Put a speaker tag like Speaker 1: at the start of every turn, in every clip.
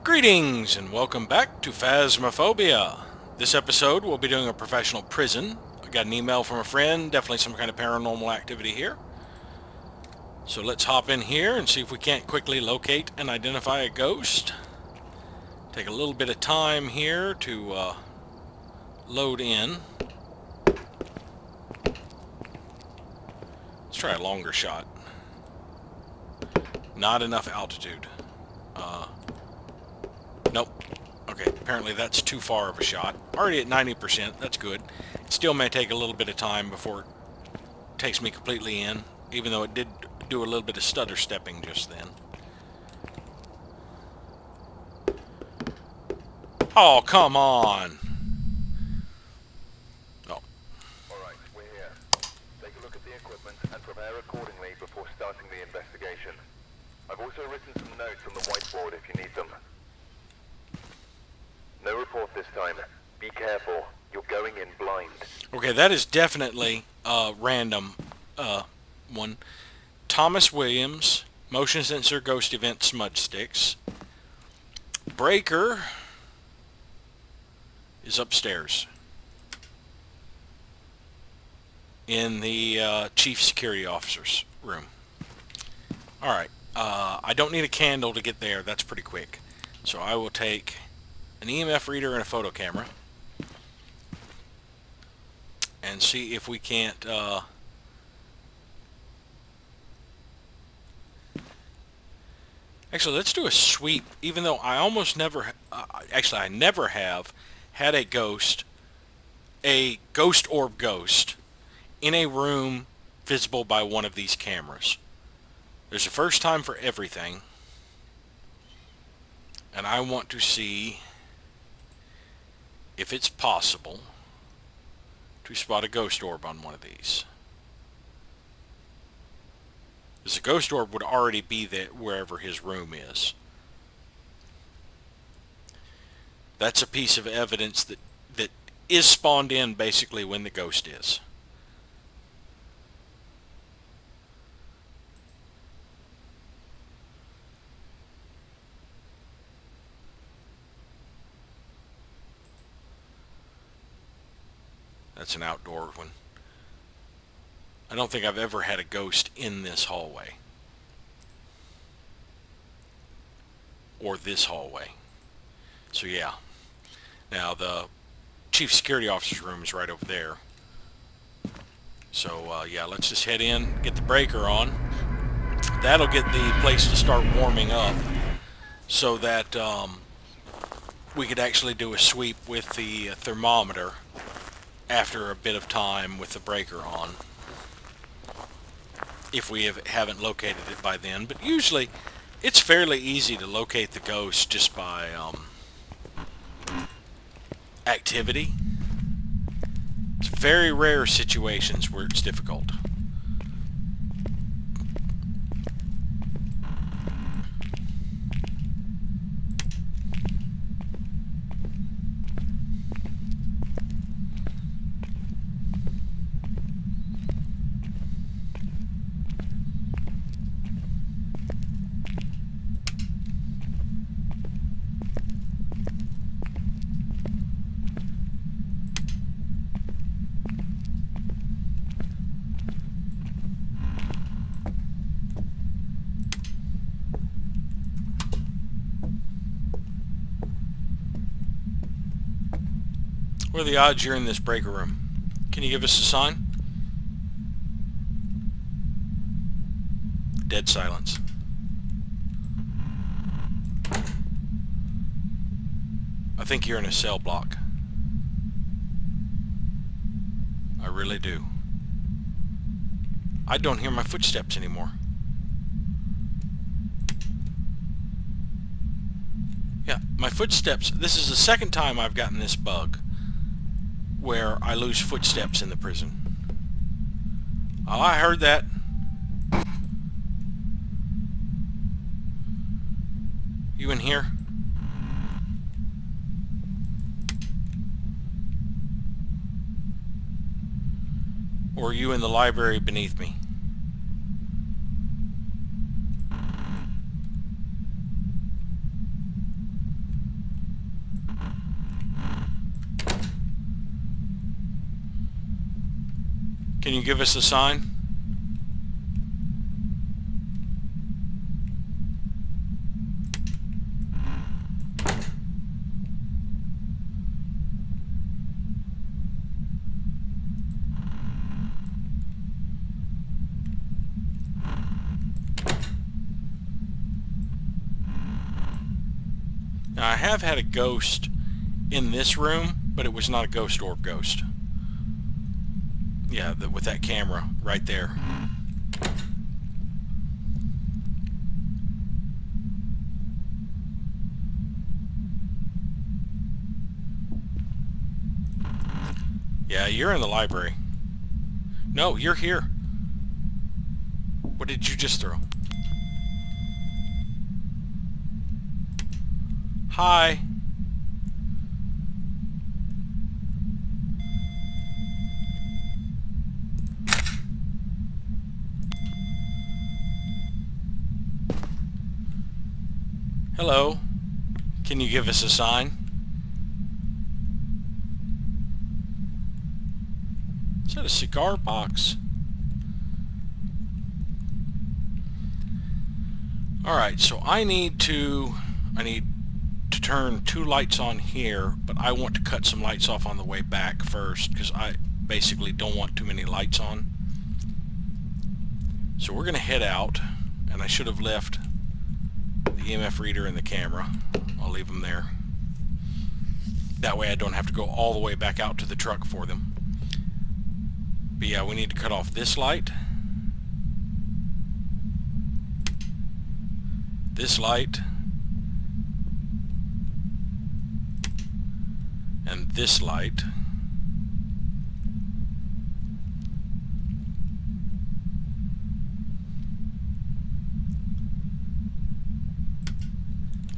Speaker 1: Greetings and welcome back to Phasmophobia. This episode we'll be doing a professional prison. I got an email from a friend, definitely some kind of paranormal activity here. So let's hop in here and see if we can't quickly locate and identify a ghost. Take a little bit of time here to load in. Let's try a longer shot. Not enough altitude. Nope. Okay, apparently that's too far of a shot. Already at 90%, that's good. It still may take a little bit of time before it takes me completely in, even though it did do a little bit of stutter stepping just then. Oh, come on! Oh.
Speaker 2: Alright, we're here. Take a look at the equipment and prepare accordingly before starting the investigation. I've also written some notes on the whiteboard if you need them. No report this time. Be careful. You're going in blind.
Speaker 1: Okay, that is definitely a random one. Thomas Williams, motion sensor ghost event smudge sticks. Breaker is upstairs in the chief security officer's room. Alright, I don't need a candle to get there. That's pretty quick. So I will take an EMF reader and a photo camera and see if we can't actually let's do a sweep, even though I almost never actually I never have had a ghost orb ghost in a room visible by one of these cameras. There's a first time for everything, and I want to see if it's possible to spot a ghost orb on one of these. Because a ghost orb would already be there wherever his room is. That's a piece of evidence that is spawned in basically when the ghost is. That's an outdoor one. I don't think I've ever had a ghost in this hallway. Or this hallway. So yeah. Now the chief security officer's room is right over there. So yeah, let's just head in, get the breaker on. That'll get the place to start warming up so that we could actually do a sweep with the thermometer after a bit of time with the breaker on, if we haven't located it by then. But usually it's fairly easy to locate the ghost just by activity. It's very rare situations where it's difficult. What are the odds you're in this breaker room? Can you give us a sign? Dead silence. I think you're in a cell block. I really do. I don't hear my footsteps anymore. Yeah, my footsteps. This is the second time I've gotten this bug where I lose footsteps in the prison. Oh, I heard that. You in here? Or are you in the library beneath me? Can you give us a sign? Now, I have had a ghost in this room, but it was not a ghost orb ghost. Yeah, with that camera right there. Yeah, you're in the library. No, you're here. What did you just throw? Hi. Hello. Can you give us a sign? Is that a cigar box? Alright, so I need to turn 2 lights on here, but I want to cut some lights off on the way back first, because I basically don't want too many lights on. So we're going to head out, and I should have left the EMF reader and the camera. I'll leave them there. That way I don't have to go all the way back out to the truck for them. But yeah, we need to cut off this light, this light, and this light.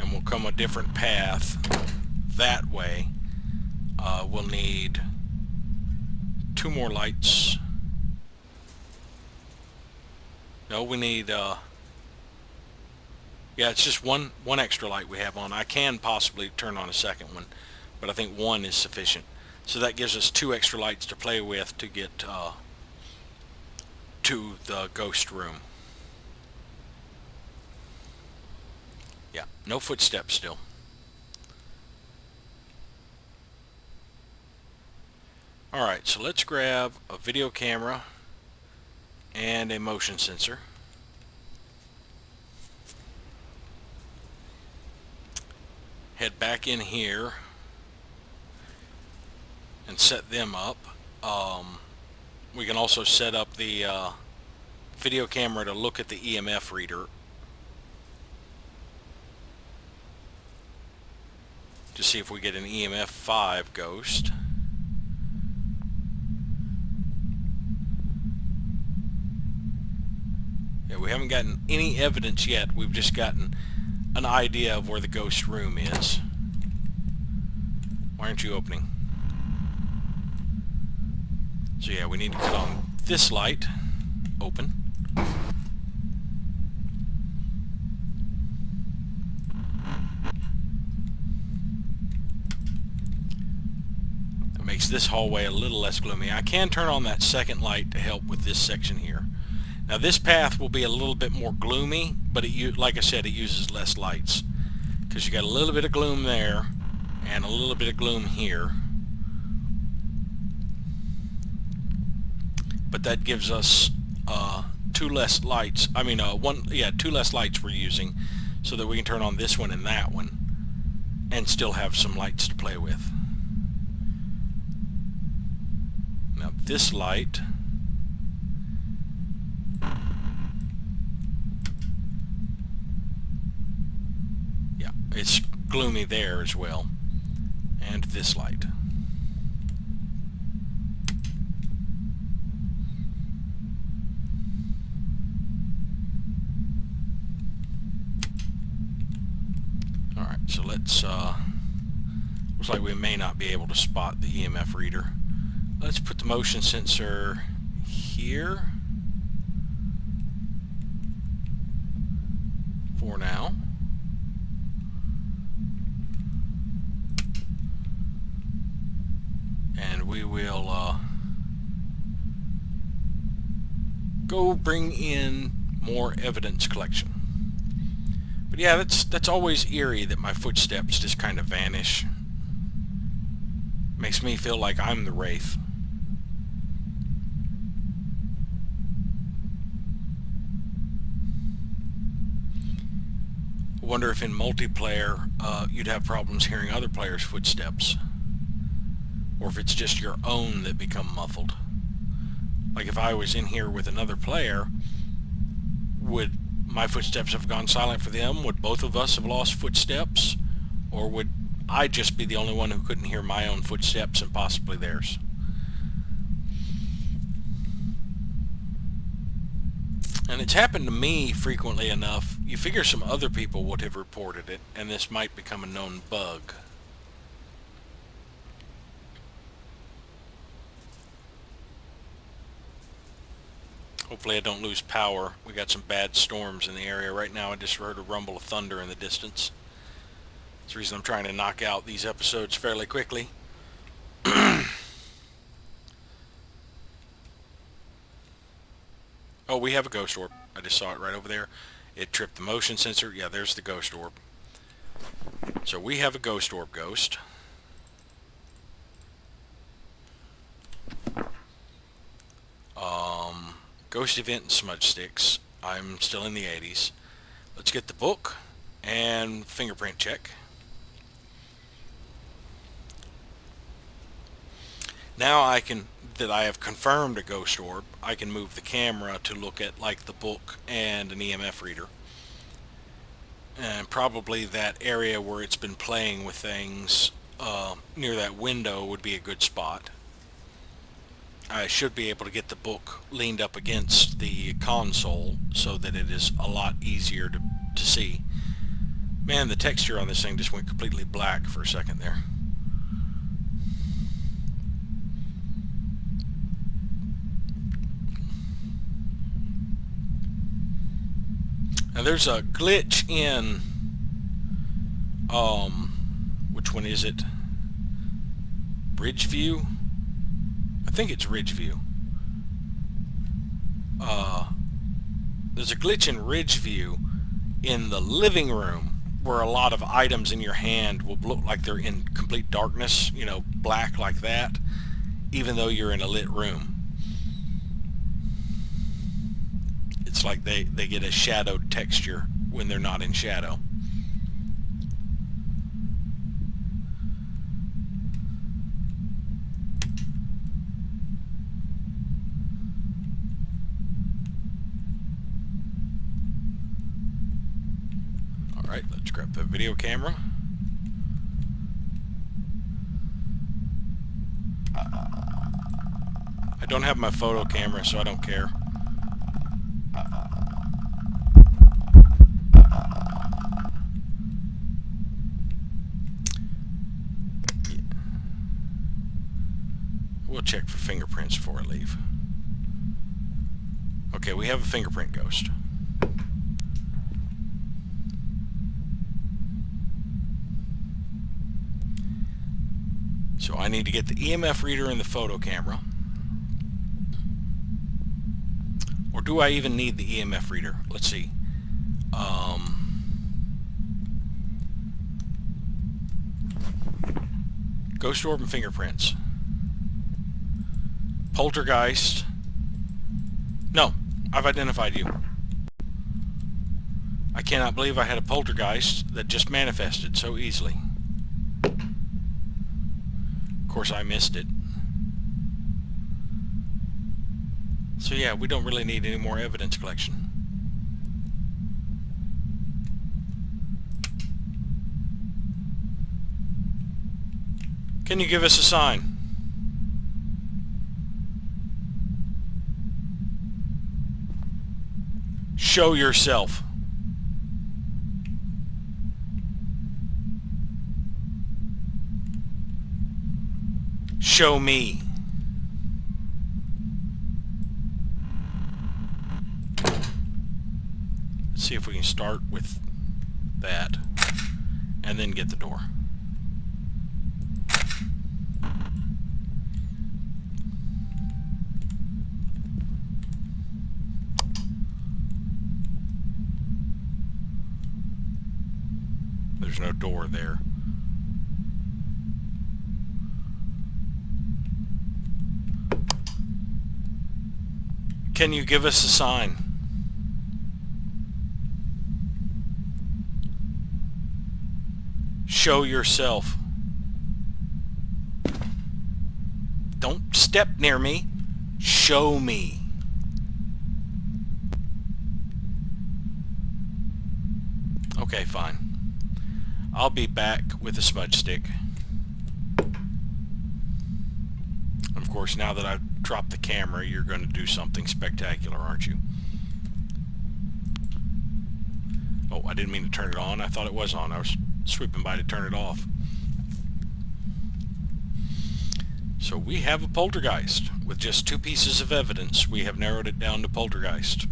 Speaker 1: And we'll come a different path that way. We'll need 2 more lights. No, we need yeah, it's just one extra light we have on. I can possibly turn on a second one, but I think 1 is sufficient. So that gives us 2 extra lights to play with to get to the ghost room. Yeah, no footsteps still. Alright, so let's grab a video camera and a motion sensor. Head back in here and set them up. We can also set up the video camera to look at the EMF reader to see if we get an EMF 5 ghost. Yeah, we haven't gotten any evidence yet. We've just gotten an idea of where the ghost room is. Why aren't you opening? So yeah, we need to cut on this light. Open. That makes this hallway a little less gloomy. I can turn on that second light to help with this section here. Now this path will be a little bit more gloomy, but like I said, it uses less lights. Because you got a little bit of gloom there, and a little bit of gloom here. But that gives us 2 less lights. I mean, 2 less lights we're using, so that we can turn on this one and that one, and still have some lights to play with. Now this light, yeah, it's gloomy there as well, and this light. Alright, so let's, looks like we may not be able to spot the EMF reader. Let's put the motion sensor here for now. And we will go bring in more evidence collection. But yeah, that's always eerie that my footsteps just kind of vanish. Makes me feel like I'm the wraith. I wonder if in multiplayer you'd have problems hearing other players' footsteps, or if it's just your own that become muffled. Like if I was in here with another player, would my footsteps have gone silent for them? Would both of us have lost footsteps? Or would I just be the only one who couldn't hear my own footsteps and possibly theirs? And it's happened to me frequently enough. You figure some other people would have reported it, and this might become a known bug. Hopefully I don't lose power. We got some bad storms in the area right now. I just heard a rumble of thunder in the distance. That's the reason I'm trying to knock out these episodes fairly quickly. Oh, we have a ghost orb. I just saw it right over there. It tripped the motion sensor. Yeah, there's the ghost orb. So we have a ghost orb ghost. Ghost event and smudge sticks. I'm still in the 80s. Let's get the book and fingerprint check. Now I have confirmed a ghost orb, I can move the camera to look at like the book and an EMF reader. And probably that area where it's been playing with things near that window would be a good spot. I should be able to get the book leaned up against the console so that it is a lot easier to see. Man, the texture on this thing just went completely black for a second there. Now there's a glitch in, which one is it? Bridge view? I think it's Ridge View. There's a glitch in Ridge View in the living room where a lot of items in your hand will look like they're in complete darkness, you know, black like that, even though you're in a lit room. It's like they get a shadowed texture when they're not in shadow. Alright, let's grab the video camera. I don't have my photo camera, so I don't care. We'll check for fingerprints before I leave. Okay, we have a fingerprint ghost. So I need to get the EMF reader and the photo camera. Or do I even need the EMF reader? Let's see. Ghost orb and fingerprints. Poltergeist. No, I've identified you. I cannot believe I had a poltergeist that just manifested so easily. Of course, I missed it. So yeah, we don't really need any more evidence collection. Can you give us a sign? Show yourself. Show me. Let's see if we can start with that and then get the door. there's no door there. Can you give us a sign? Show yourself. Don't step near me. Show me. Okay, fine. I'll be back with a smudge stick. Of course, now that I've dropped the camera, you're going to do something spectacular, aren't you? Oh, I didn't mean to turn it on. I thought it was on. I was sweeping by to turn it off. So we have a poltergeist. With just 2 pieces of evidence, we have narrowed it down to poltergeist.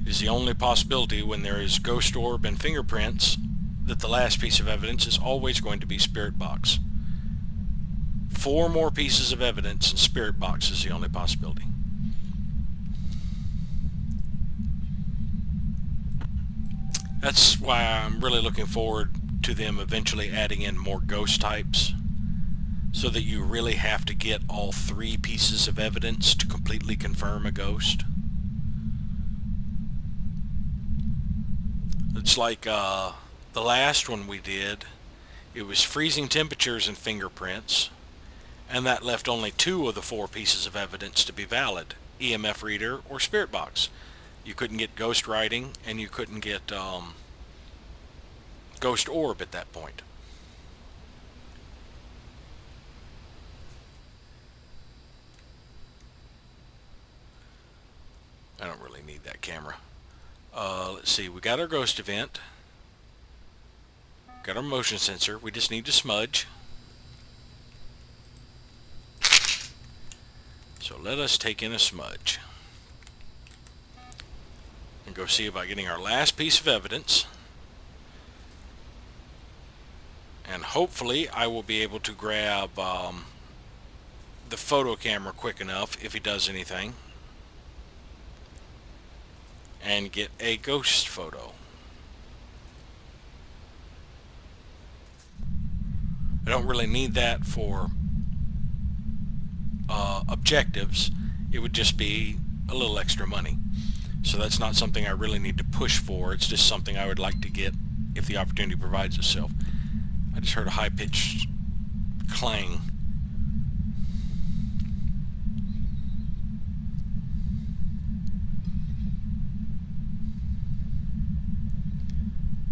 Speaker 1: It is the only possibility when there is ghost orb and fingerprints that the last piece of evidence is always going to be spirit box. 4 more pieces of evidence and spirit box is the only possibility. That's why I'm really looking forward to them eventually adding in more ghost types, so that you really have to get all 3 pieces of evidence to completely confirm a ghost. It's like the last one we did. It was freezing temperatures and fingerprints, and that left only 2 of the 4 pieces of evidence to be valid: EMF reader or spirit box. You couldn't get ghost writing, and you couldn't get ghost orb at that point. I don't really need that camera. Let's see, we got our ghost event. Got our motion sensor. We just need to smudge. So let us take in a smudge. And go see about getting our last piece of evidence. And hopefully I will be able to grab the photo camera quick enough if he does anything. And get a ghost photo. I don't really need that for objectives. It would just be a little extra money. So that's not something I really need to push for. It's just something I would like to get if the opportunity provides itself. I just heard a high-pitched clang.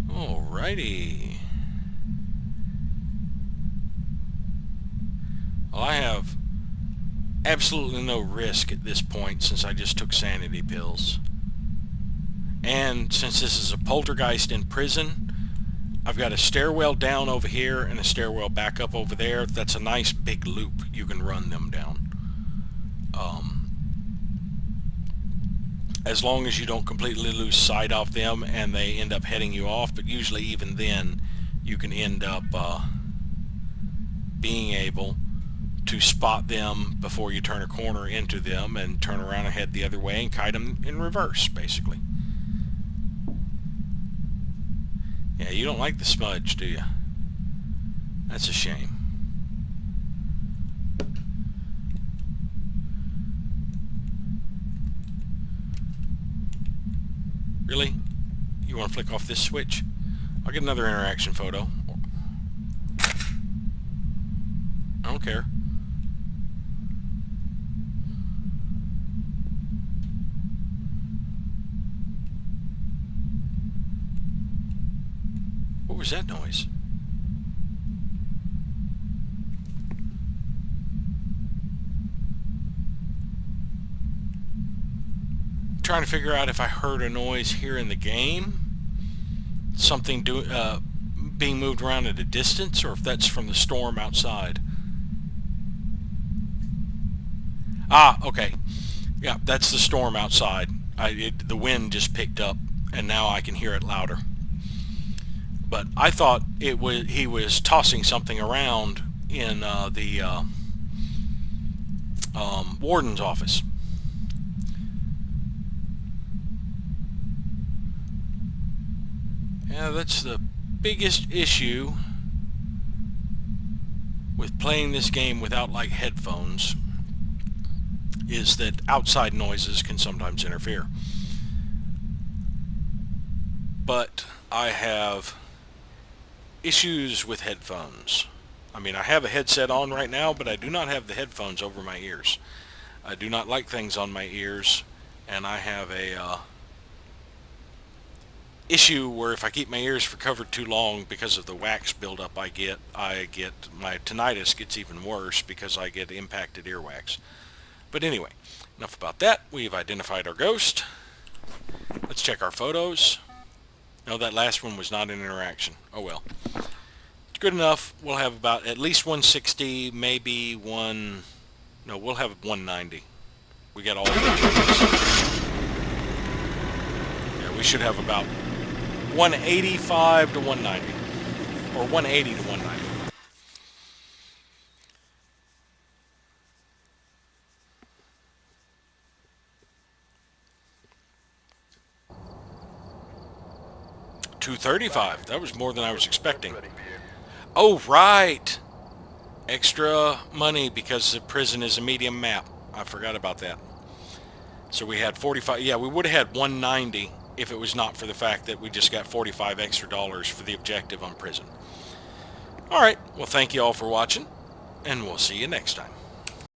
Speaker 1: Alrighty. Well, I have absolutely no risk at this point since I just took sanity pills. And since this is a poltergeist in prison, I've got a stairwell down over here and a stairwell back up over there. That's a nice big loop. You can run them down. As long as you don't completely lose sight of them and they end up heading you off, but usually even then you can end up being able to spot them before you turn a corner into them and turn around and head the other way and kite them in reverse, basically. Yeah, you don't like the smudge, do you? That's a shame. Really? You want to flick off this switch? I'll get another interaction photo. I don't care. What was that noise? Trying to figure out if I heard a noise here in the game, something being moved around at a distance, or if that's from the storm outside. Ah, okay. Yeah, that's the storm outside. The wind just picked up, and now I can hear it louder. But I thought he was tossing something around in the warden's office. Yeah, that's the biggest issue with playing this game without like headphones is that outside noises can sometimes interfere. But I have issues with headphones. I mean, I have a headset on right now, but I do not have the headphones over my ears. I do not like things on my ears, and I have a issue where if I keep my ears covered too long because of the wax buildup I get my tinnitus gets even worse because I get impacted earwax. But anyway, enough about that. We've identified our ghost. Let's check our photos. No, that last one was not an interaction. Oh well. It's good enough. We'll have about at least 160, maybe we'll have 190. We got all the ones. Yeah, we should have about 185 to 190. Or 180 to 190. $235. That was more than I was expecting. Oh, right. Extra money because the prison is a medium map. I forgot about that. So we had 45. Yeah, we would have had 190 if it was not for the fact that we just got 45 extra dollars for the objective on prison. All right. Well, thank you all for watching, and we'll see you next time.